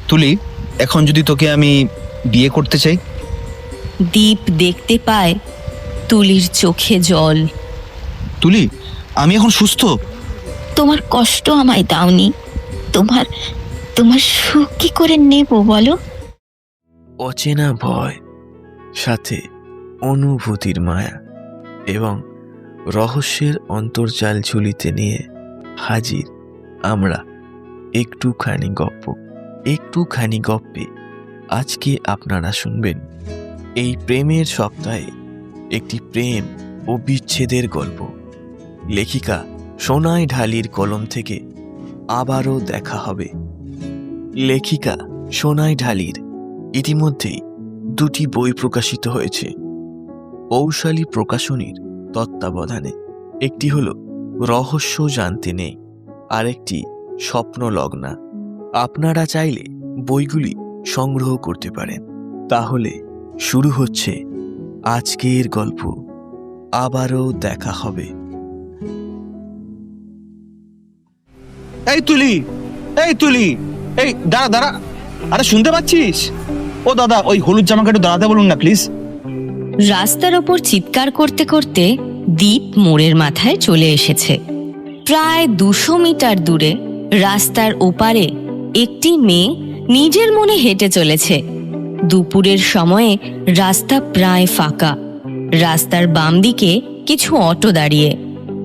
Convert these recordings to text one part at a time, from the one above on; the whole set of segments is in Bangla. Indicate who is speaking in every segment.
Speaker 1: তুলি, এখন যদি তোকে আমি বিয়ে করতে চাই?
Speaker 2: দীপ দেখতে পায় তুলির চোখে জল।
Speaker 1: তুলি, আমি এখন সুস্থ।
Speaker 3: তোমার কষ্ট আমায় দাওনি, তোমার তোমার সুখ কি করে নেব বলো?
Speaker 4: অচেনা ভয়, সাথে অনুভূতির মায়া এবং রহস্যের অন্তর্জাল ঝুলিতে নিয়ে হাজির আমরা একটুখানি গপ্পে। আজকে আপনারা শুনবেন এই প্রেমের সপ্তাহে একটি প্রেম ও বিচ্ছেদের গল্প। লেখিকা সোনাই ঢালির কলম থেকে আবারও দেখা হবে। লেখিকা সোনাই ঢালির ইতিমধ্যেই 2টি বই প্রকাশিত হয়েছে ঔশালী প্রকাশনীর তত্ত্বাবধানে। একটি হলো রহস্য জানতে নেই, আরেকটি স্বপ্নলগ্না। আপনারা চাইলে বইগুলি সংগ্রহ করতে পারেন। তাহলে শুরু হচ্ছে আজকের গল্প, আবারও দেখা হবে।
Speaker 1: এই তুলি, এই তুলি, এই দাঁড়া দাঁড়া, আরে শুনতে পাচ্ছিস? ও দাদা, ওই হলুদ জামাকে একটু দাঁড়াতে বলুন না প্লিজ।
Speaker 2: রাস্তার ওপর চিৎকার করতে করতে দীপ মোড়ের মাথায় চলে এসেছে। প্রায় 200 মিটার দূরে রাস্তার ওপারে একটি মেয়ে নিজের মনে হেঁটে চলেছে। দুপুরের সময়ে রাস্তা প্রায় ফাঁকা। রাস্তার বাম দিকে কিছু অটো দাঁড়িয়ে,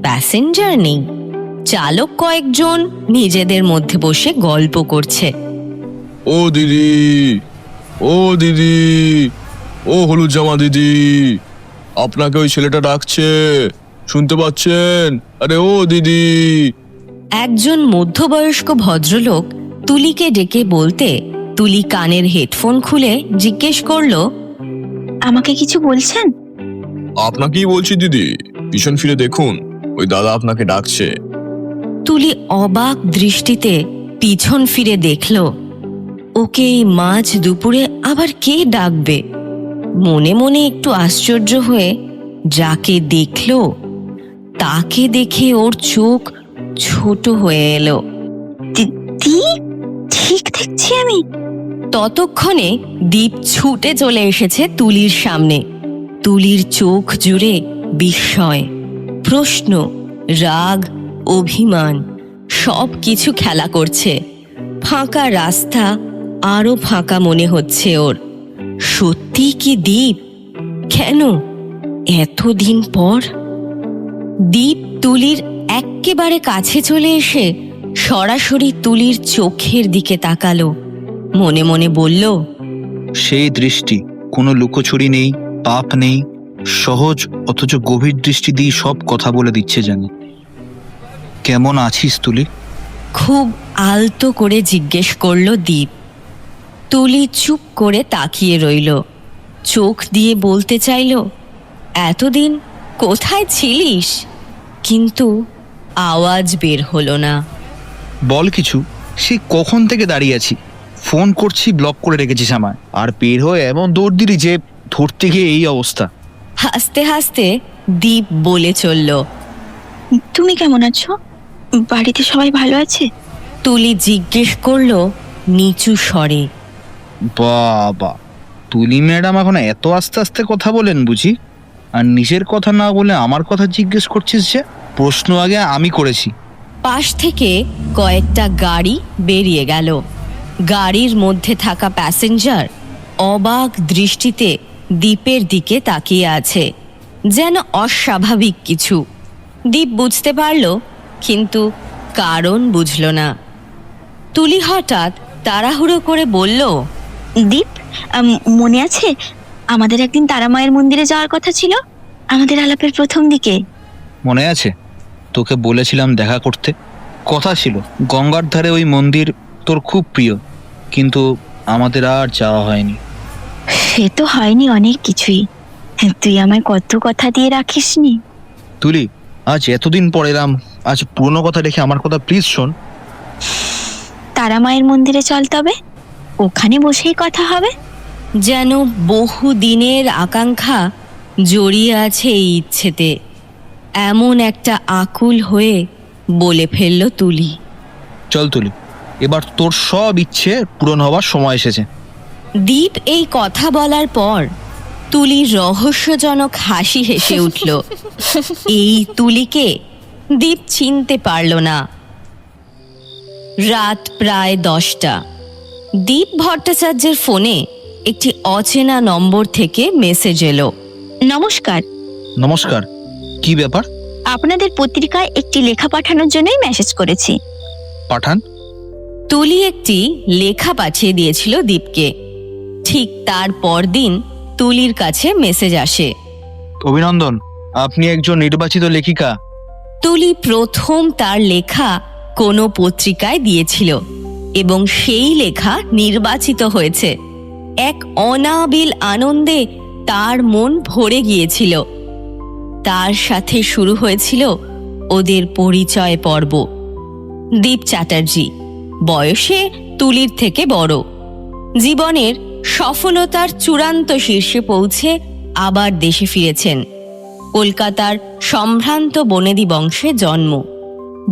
Speaker 2: প্যাসেঞ্জার নেই। চালক কয়েকজন নিজেদের মধ্যে বসে গল্প করছে।
Speaker 5: ও দিদি, ও দিদি, ও হলুদ জামা দিদি, আপনাকে ওই ছেলেটা ডাকছে, শুনতে পাচ্ছেন? আরে ও দিদি।
Speaker 2: একজন মধ্যবয়স্ক ভদ্রলোক তুলিকে ডেকে বলতে তুলি কানের হেডফোন খুলে জিজ্ঞেস করলো,
Speaker 3: আমাকে কিছু বলছেন?
Speaker 5: আপনাকেই বলছি দিদি, পিছন ফিরে দেখুন, ওই দাদা আপনাকে ডাকছে।
Speaker 2: তুলি অবাক দৃষ্টিতে পিছন ফিরে দেখল, ওকে এই মাঝ দুপুরে আবার কে ডাকবে? মনে মনে একটু আশ্চর্য হয়ে যাকে দেখল তাকে দেখে ওর চোখ ছোট হয়ে এলো।
Speaker 3: দিদি, ঠিক দেখছি আমি?
Speaker 2: ততক্ষণে দীপ ছুটে চলে এসেছে তুলির সামনে। তুলির চোখ জুড়ে বিস্ময়, প্রশ্ন, রাগ, অভিমান সব কিছু খেলা করছে। ফাঁকা রাস্তা আরো ফাঁকা মনে হচ্ছে ওর। সত্যি কি দীপ? কেন এতদিন পর? দীপ তুলির এক্কেবারে কাছে চলে এসে সরাসরি তুলির চোখের দিকে তাকালো। মনে মনে বলল,
Speaker 1: সেই দৃষ্টি, কোনো লুকোছুরি নেই, পাপ নেই, সহজ অথচ গভীর দৃষ্টি দিয়ে সব কথা বলে দিচ্ছে যেন। কেমন আছিস তুলি?
Speaker 2: খুব আলতো করে জিজ্ঞেস করল দীপ। তুলি চুপ করে তাকিয়ে রইল। চোখ দিয়ে বলতে চাইল, এতদিন কোথায় ছিলিস? কিন্তু আওয়াজ বের হলো না।
Speaker 1: বল কিছু, সে কখন থেকে দাঁড়িয়ে আছি, ফোন করছি, ব্লক করে রেখেছিস আমায়, আর বের হয়ে এমন দৌড় দিলি যে ধরতে গিয়ে এই অবস্থা।
Speaker 2: হাসতে হাসতে দীপ বলে চলল,
Speaker 3: তুমি কেমন আছো? বাড়িতে সবাই ভালো আছে?
Speaker 2: তুলি জিজ্ঞেস করল নিচু স্বরে।
Speaker 1: বাবা, তুলি ম্যাডাম এখন এত আস্তে আস্তে কথা বলেন বুঝি? আর নিজের কথা না বলে আমার কথা জিজ্ঞেস করছিস যে? প্রশ্ন আগে আমি করেছি।
Speaker 2: পাশ থেকে কয়েকটা গাড়ি বেরিয়ে গেল। গাড়ির মধ্যে থাকা প্যাসেঞ্জার অবাক দৃষ্টিতে দীপের দিকে তাকিয়ে আছে, যেন অস্বাভাবিক কিছু। দীপ বুঝতে পারল, কিন্তু কারণ বুঝল না। তুলি হঠাৎ তাড়াহুড়ো করে বলল,
Speaker 3: দীপ, মনে আছে আমাদের একদিন তারা মায়ের মন্দিরে যাওয়ার কথা ছিল, আমাদের আলাপের প্রথম দিকে?
Speaker 1: মনে আছে, তোকে বলেছিলাম দেখা করতে। কথা ছিল গঙ্গার ধারে ওই মন্দির তোর খুব প্রিয়, কিন্তু আমাদের আর যাওয়া হয়নি।
Speaker 3: সে তো হয়নি অনেক কিছুই, তুই আমায় কত কথা দিয়ে রাখিসনি।
Speaker 1: তুলি, আজ এতদিন পর এলাম, আজ পুরনো কথা রেখে আমার কথা প্লিজ শোন।
Speaker 3: তারা মায়ের মন্দিরে চল, তবে ওখানে বসেই কথা হবে।
Speaker 2: যেন বহু দিনের আকাঙ্ক্ষা জড়িয়ে আছে এই ইচ্ছেতে। এমন একটা আকুল হয়ে বলে ফেলল তুলি।
Speaker 1: চল তুলি, এবার তোর সব ইচ্ছে পূরণ হওয়ার সময় এসেছে।
Speaker 2: দীপ এই কথা বলার পর তুলি রহস্যজনক হাসি হেসে উঠল। এই তুলিকে দীপ চিনতে পারল না। রাত প্রায় 10টা। দীপ ভট্টাচার্যের ফোনে একটি অচেনা নম্বর থেকে মেসেজ এলো।
Speaker 3: নমস্কার,
Speaker 1: নমস্কার, কি ব্যাপার?
Speaker 3: আপনাদের পত্রিকায় একটি লেখা পাঠানোর জন্যই মেসেজ করেছি।
Speaker 1: পাঠান।
Speaker 2: তুলি একটি লেখা পাঠিয়ে দিয়েছিল দীপকে। ঠিক তার পরদিন তুলির কাছে মেসেজ আসে।
Speaker 1: অভিনন্দন, আপনি একজন নির্বাচিত লেখিকা।
Speaker 2: তুলি প্রথম তার লেখা কোনো পত্রিকায় দিয়েছিল এবং সেই লেখা নির্বাচিত হয়েছে। এক অনাবিল আনন্দে তার মন ভরে গিয়েছিল। তার সাথে শুরু হয়েছিল ওদের পরিচয় পর্ব। দীপ চ্যাটার্জি বয়সে তুলির থেকে বড়, জীবনের সফলতার চূড়ান্ত শীর্ষে পৌঁছে আবার দেশে ফিরেছেন। কলকাতার সম্ভ্রান্ত বনেদি বংশে জন্ম।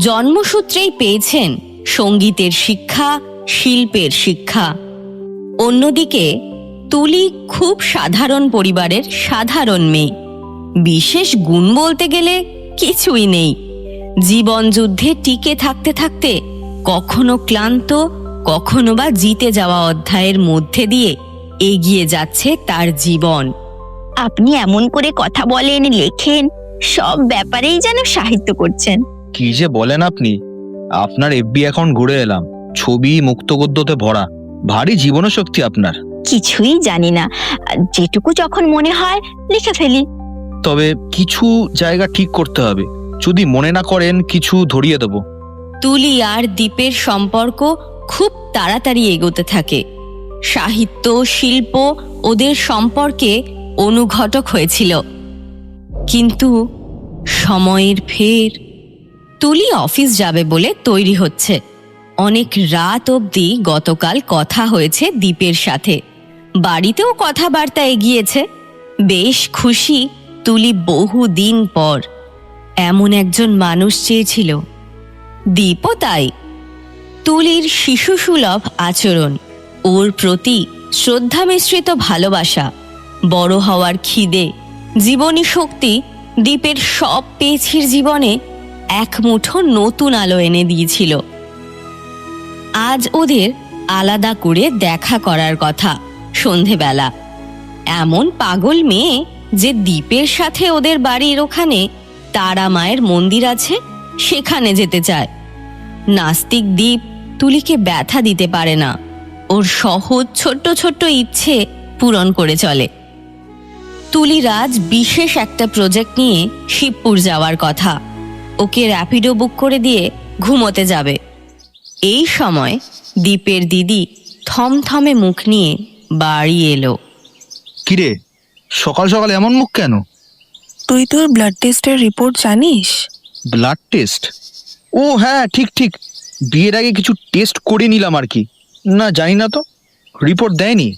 Speaker 2: জন্মসূত্রেই পেয়েছেন সঙ্গীতের শিক্ষা, শিল্পের শিক্ষা। অন্যদিকে তুলি খুব সাধারণ পরিবারের সাধারণ মেয়ে। বিশেষ গুণ বলতে গেলে কিছুই নেই। জীবন যুদ্ধে টিকে থাকতে থাকতে কখনো ক্লান্ত, কখনো বা জিতে যাওয়া অধ্যায়ের মধ্যে দিয়ে এগিয়ে যাচ্ছে তার জীবন।
Speaker 3: আপনি এমন করে কথা বলেন, লেখেন, সব ব্যাপারেই যেন সাহিত্য করছেন।
Speaker 1: কি যে বলেন আপনি! আপনার এফবি অ্যাকাউন্ট ঘুরে এলাম, ছবি মুক্তগদ্যতে ভরা। ভারী জীবনশক্তি আপনার।
Speaker 3: কিছুই জানি না, যেটুকু যখন মনে হয় লিখে ফেলি।
Speaker 1: তবে কিছু জায়গা ঠিক করতে হবে, যদি মনে না করেন কিছু ধরিয়ে দেব।
Speaker 2: তুলি আর দীপের সম্পর্ক খুব তাড়াতাড়ি এগোতে থাকে। সাহিত্য, শিল্প ওদের সম্পর্কে অনুঘটক হয়েছিল। কিন্তু সময়ের ফের। তুলি অফিস যাবে বলে তৈরি হচ্ছে। অনেক রাত অবধি গতকাল কথা হয়েছে দীপের সাথে। বাড়িতেও কথাবার্তা এগিয়েছে। বেশ খুশি তুলি বহুদিন পর। এমন একজন মানুষ চেয়েছিল। দীপও তাই। তুলির শিশুসুলভ আচরণ, ওর প্রতি শ্রদ্ধা মিশ্রিত ভালোবাসা, বড় হওয়ার খিদে, জীবনী শক্তি দীপের সব পেছির জীবনে এক মুঠো নতুন আলো এনে দিয়েছিল। আজ ওদের আলাদা করে দেখা করার কথা সন্ধেবেলা। এমন পাগল মেয়ে যে দীপের সাথে ওদের বাড়ির ওখানে তারা মায়ের মন্দির আছে, সেখানে যেতে চায়। নাস্তিক দীপ তুলিকে ব্যথা দিতে পারে না। ওর সহজ ছোট্ট ছোট্ট ইচ্ছে পূরণ করে চলে। তুলির আজ বিশেষ একটা প্রজেক্ট নিয়ে শিবপুর যাওয়ার কথা। ওকে র্যাপিডো বুক করে দিয়ে ঘুমোতে যাবে। এই সময় দীপের দিদি থমথমে মুখ নিয়ে বাড়ি এলো।
Speaker 1: কিরে, সকাল সকাল এমন মুখ কেন?
Speaker 6: তুই তোর ব্লাড টেস্টের রিপোর্ট জানিস?
Speaker 1: Blood test? ও হ্যাঁ, ঠিক ঠিক, বিয়ের আগে কিছু টেস্ট করে নিলাম আর কি। না, জানি না তো, রিপোর্ট দেয়নি।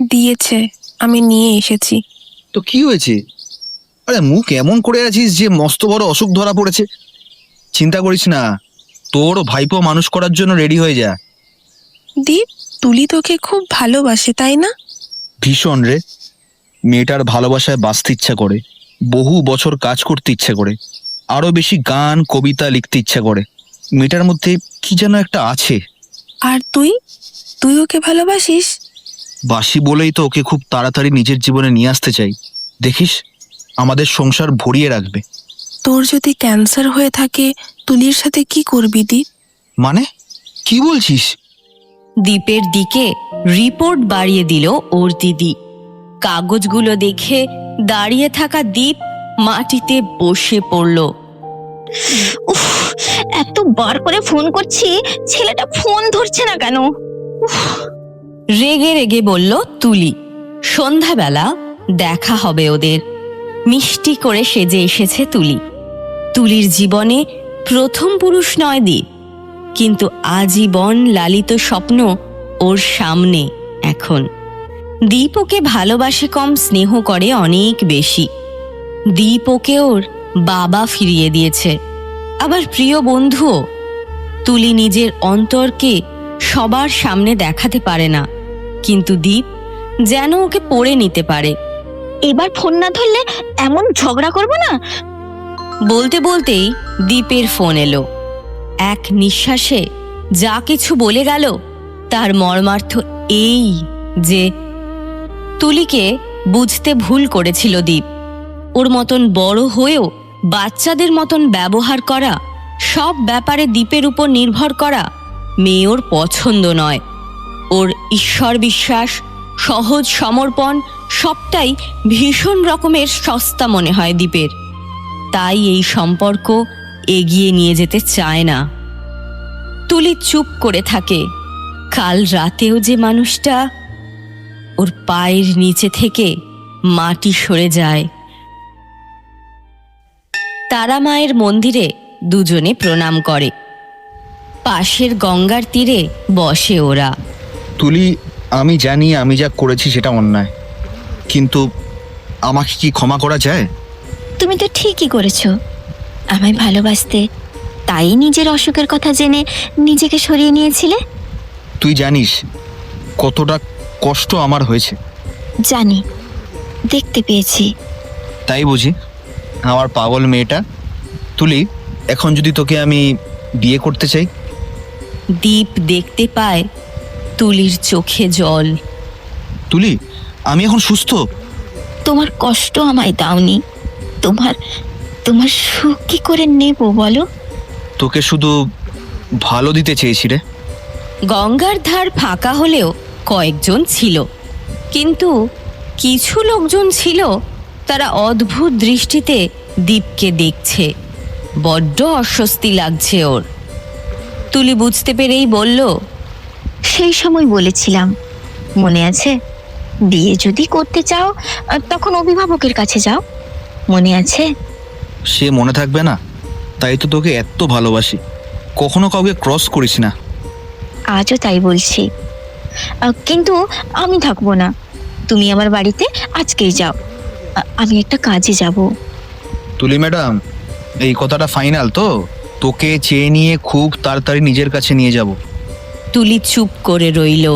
Speaker 6: দিয়েছে, আমি নিয়ে এসেছি।
Speaker 1: তো কি হয়েছে? আরে মুখ এমন করে আছিস যে মস্ত বড় অসুখ ধরা পড়েছে। চিন্তা করিস না, তোর ভাইপো মানুষ করার জন্য রেডি হয়ে যা।
Speaker 6: দীপ, তুলি তোকে খুব ভালোবাসে, তাই না?
Speaker 1: ভীষণ রে। মেয়েটার ভালোবাসায় বাঁচতে ইচ্ছা করে, বহু বছর কাজ করতে ইচ্ছে করে, আরো বেশি গান কবিতা লিখতে ইচ্ছা করে। মেয়েটার মধ্যে কি যেন একটা আছে।
Speaker 6: আর তুই ওকে ভালোবাসিস?
Speaker 1: বাসি বলেই তো ওকে খুব তাড়াতাড়ি নিজের জীবনে নিয়ে আসতে চাই। দেখিস, আমাদের সংসার ভরিয়ে রাখবে।
Speaker 6: তোর যদি ক্যান্সার হয়ে থাকে, তুলির সাথে কি করবি দীপ?
Speaker 1: মানে কি বলছিস?
Speaker 2: দীপের দিকে রিপোর্ট বাড়িয়ে দিল ওর দিদি। কাগজগুলো দেখে দাঁড়িয়ে থাকা দীপ মাটিতে বসে পড়ল।
Speaker 3: উফ, এতবার করে ফোন করছি, ছেলেটা ফোন ধরছে না কেন?
Speaker 2: রেগে রেগে বলল তুলি। সন্ধ্যাবেলা দেখা হবে ওদের। মিষ্টি করে সেজে এসেছে তুলি। তুলির জীবনে প্রথম পুরুষ নয় দীপ, কিন্তু আজীবন লালিত স্বপ্ন ওর সামনে এখন। দীপ ওকে ভালোবাসে কম, স্নেহ করে অনেক বেশি। দীপ ওকে ওর বাবা ফিরিয়ে দিয়েছে, আবার প্রিয় বন্ধুও। তুলি নিজের অন্তরকে সবার সামনে দেখাতে পারে না, কিন্তু দীপ যেন ওকে পড়ে নিতে পারে।
Speaker 3: এবার ফোন না ধরলে এমন ঝগড়া করব না।
Speaker 2: বলতে বলতেই দীপের ফোন এলো। এক নিঃশ্বাসে যা কিছু বলে গেল তার মর্মার্থ এই যে তুলিকে বুঝতে ভুল করেছিল দীপ। ওর মতন বড় হয়েও বাচ্চাদের মতন ব্যবহার করা, সব ব্যাপারে দীপের উপর নির্ভর করা মেয়ে ওর পছন্দ নয়। ওর ঈশ্বর বিশ্বাস, সহজ সমর্পণ সবটাই ভীষণ রকমের সস্তা মনে হয় দীপের। তাই এই সম্পর্ক এগিয়ে নিয়ে যেতে চায় না। তুলি চুপ করে থাকে। কাল রাতেও যে মানুষটা, ওর পায়ের নিচে থেকে মাটি সরে যায়। তারা মায়ের মন্দিরে দুজনে প্রণাম করে। পাশের গঙ্গার তীরে বসে ওরা।
Speaker 1: তুলি, আমি জানি আমি যা করেছি সেটা অন্যায়, কিন্তু আমাকে কি ক্ষমা করা যায়?
Speaker 3: তুমি তো ঠিকই করেছো। আমায় ভালোবাসতে, তাই নিজের অসুখের কথা জেনে নিজেকে সরিয়ে নিয়েছিলে।
Speaker 1: তুই জানিস কতটা কষ্ট আমার হয়েছে।
Speaker 3: জানি, দেখতে পেয়েছি।
Speaker 1: তাই বুঝি আমার পাগল মেয়েটা। তুলি, এখন যদি তোকে আমি বিয়ে করতে চাই?
Speaker 2: দীপ দেখতে পায় তুলির চোখে জল।
Speaker 1: তুলি, আমি এখন সুস্থ।
Speaker 3: তোমার কষ্ট আমায় দাওনি, তোমার তোমার সুখ কি করে নেব বলো?
Speaker 1: তোকে শুধু ভালো দিতে চেয়েছি রে।
Speaker 2: গঙ্গার ধার ফাঁকা হলেও কয়েকজন ছিল, কিন্তু কিছু লোকজন ছিল তারা অদ্ভুত দৃষ্টিতে দীপকে দেখছে। বড্ড অস্বস্তি লাগছে ওর। তুলি বুঝতে পেরেই বলল,
Speaker 3: সেই সময় বলেছিলাম, মনে আছে? বিয়ে যদি করতে চাও তখন অভিভাবকের কাছে যাও, মনে আছে?
Speaker 1: সে মনে থাকবে না? তাই তো তোকে এত ভালোবাসি, কখনো কাউকে ক্রস করিস না।
Speaker 3: আজও তাই বলছি। কিন্তু আমি থাকবো না, তুমি আমার বাড়িতে আজকেই যাও। আমি একটা কাজে যাব।
Speaker 1: তুলি ম্যাডাম, এই কথাটা ফাইনাল তো? তোকে চেয়ে নিয়ে খুব তাড়াতাড়ি নিজের কাছে নিয়ে যাব।
Speaker 2: তুলি চুপ করে রইল।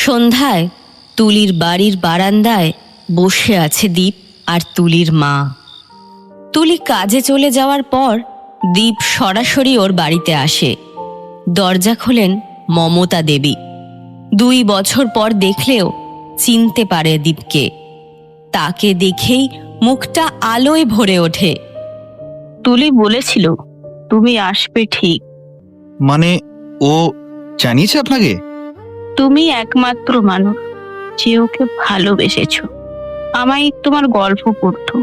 Speaker 2: সন্ধ্যায় তুলির বাড়ির বারান্দায় বসে আছে দীপ আর তুলির মা। তুলি কাজে চলে যাওয়ার পর দীপ সরাসরি ওর বাড়িতে আসে। দরজা খোলেন মমতা দেবী। 2 বছর পর দেখলেও চিনতে পারে দীপকে। তাকে দেখেই মুখটা আলোয় ভরে ওঠে।
Speaker 7: তুলি বলেছিল তুমি আসবে ঠিক।
Speaker 1: মানে ও জানিয়েছে আপনাকে?
Speaker 7: তুমি একমাত্র মানুষ যে ওকে ভালোবেসেছ। আমায় তোমার গল্প পড়তো।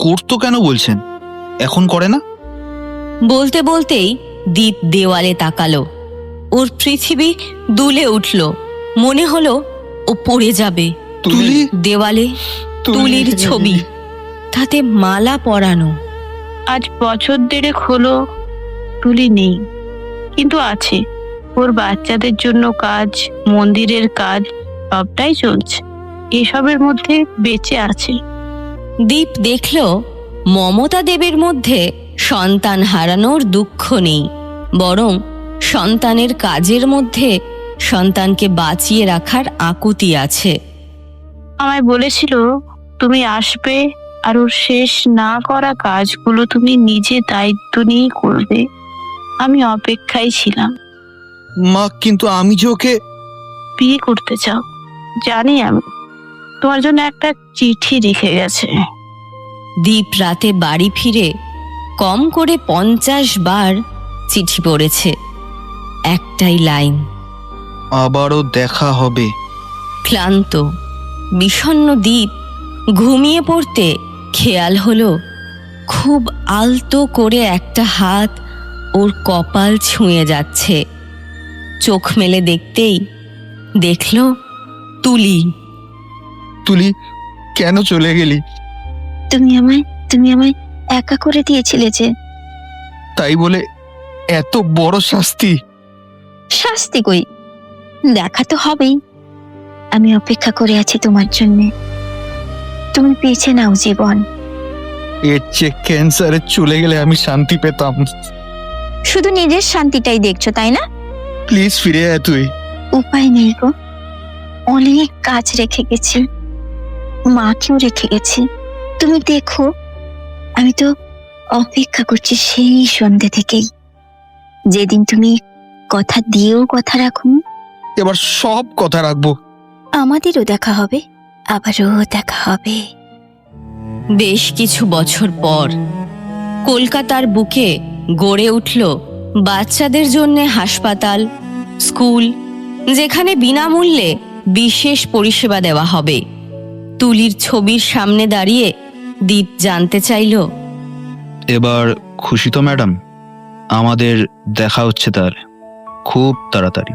Speaker 1: করতো কেন বলছেন? এখন করে না?
Speaker 2: বলতে বলতেই দীপ দেওয়ালে তাকালো। ওর পৃথিবী দুলে উঠল। মনে হলো ও পড়ে যাবে।
Speaker 1: তুলি,
Speaker 2: দেওয়ালে তুলির ছবি, তাতে মালা পরানো।
Speaker 7: আজ বছর 1.5 হলো তুলি নেই, কিন্তু আছে। ওর বাচ্চাদের জন্য কাজ, মন্দিরের কাজ সবটাই চলছে। এসবের মধ্যে বেঁচে আছে।
Speaker 2: দীপ দেখল মমতা দেবের মধ্যে সন্তান হারানোর দুঃখ নেই, বরং সন্তানের কাজের মধ্যে সন্তানকে বাঁচিয়ে রাখার আকুতি আছে।
Speaker 7: আমায় বলেছিল তুমি আসবে আর ওর শেষ না করা কাজগুলো তুমি নিজে দায়িত্ব নিয়ে করবে। আমি অপেক্ষায় ছিলাম।
Speaker 1: মা, কিন্তু আমি যে ওকে
Speaker 7: বিয়ে করতে চাও জানি আমি। তোমার জন্য একটা চিঠি রেখে গেছে।
Speaker 2: দীপ রাতে বাড়ি ফিরে কম করে 50 বার চিঠি পড়েছে। একটাই লাইন,
Speaker 1: আবারও দেখা হবে।
Speaker 2: ক্লান্ত বিষণ্ণ দীপ ঘুমিয়ে পড়তে খেয়াল হলো খুব আলতো করে একটা হাত ওর কপাল ছুঁয়ে যাচ্ছে। চোখ মেলে দেখতেই দেখল তুলি।
Speaker 1: তুলি, কেন চলে গেলি?
Speaker 3: তুমি আমায় একা করে দিয়েছিলে যে।
Speaker 1: তাই বলে এত বড় শাস্তি?
Speaker 3: শাস্তি কই, দেখা তো হবেই। আমি অপেক্ষা করে আছি তোমার জন্য। তুমি বেঁচে নাও জীবন।
Speaker 1: এর চেয়ে ক্যান্সারে চলে গেলে আমি শান্তি পেতাম।
Speaker 3: শুধু নিজের শান্তিটাই দেখছো, তাই না?
Speaker 1: প্লিজ ফিরে আয় তুই।
Speaker 3: উপায় নেই গো, অনেক কাজ রেখে গেছি, মাকেও রেখে গেছি। তুমি দেখো, আমি তো অপেক্ষা করছি সেই সন্ধ্যে থেকেই, যেদিন তুমি কথা দিয়েও কথা রাখো।
Speaker 1: এবার সব কথা রাখবো।
Speaker 3: আমাদেরও দেখা হবে, আবারও দেখা হবে।
Speaker 2: বেশ কিছু বছর পর কলকাতার বুকে গড়ে উঠল বাচ্চাদের জন্য হাসপাতাল, স্কুল, যেখানে বিনামূল্যে বিশেষ পরিষেবা দেওয়া হবে। তুলির ছবির সামনে দাঁড়িয়ে দীপ জানতে চাইল,
Speaker 1: এবার খুশি তো ম্যাডাম? আমাদের দেখা হচ্ছে তার খুব তাড়াতাড়ি।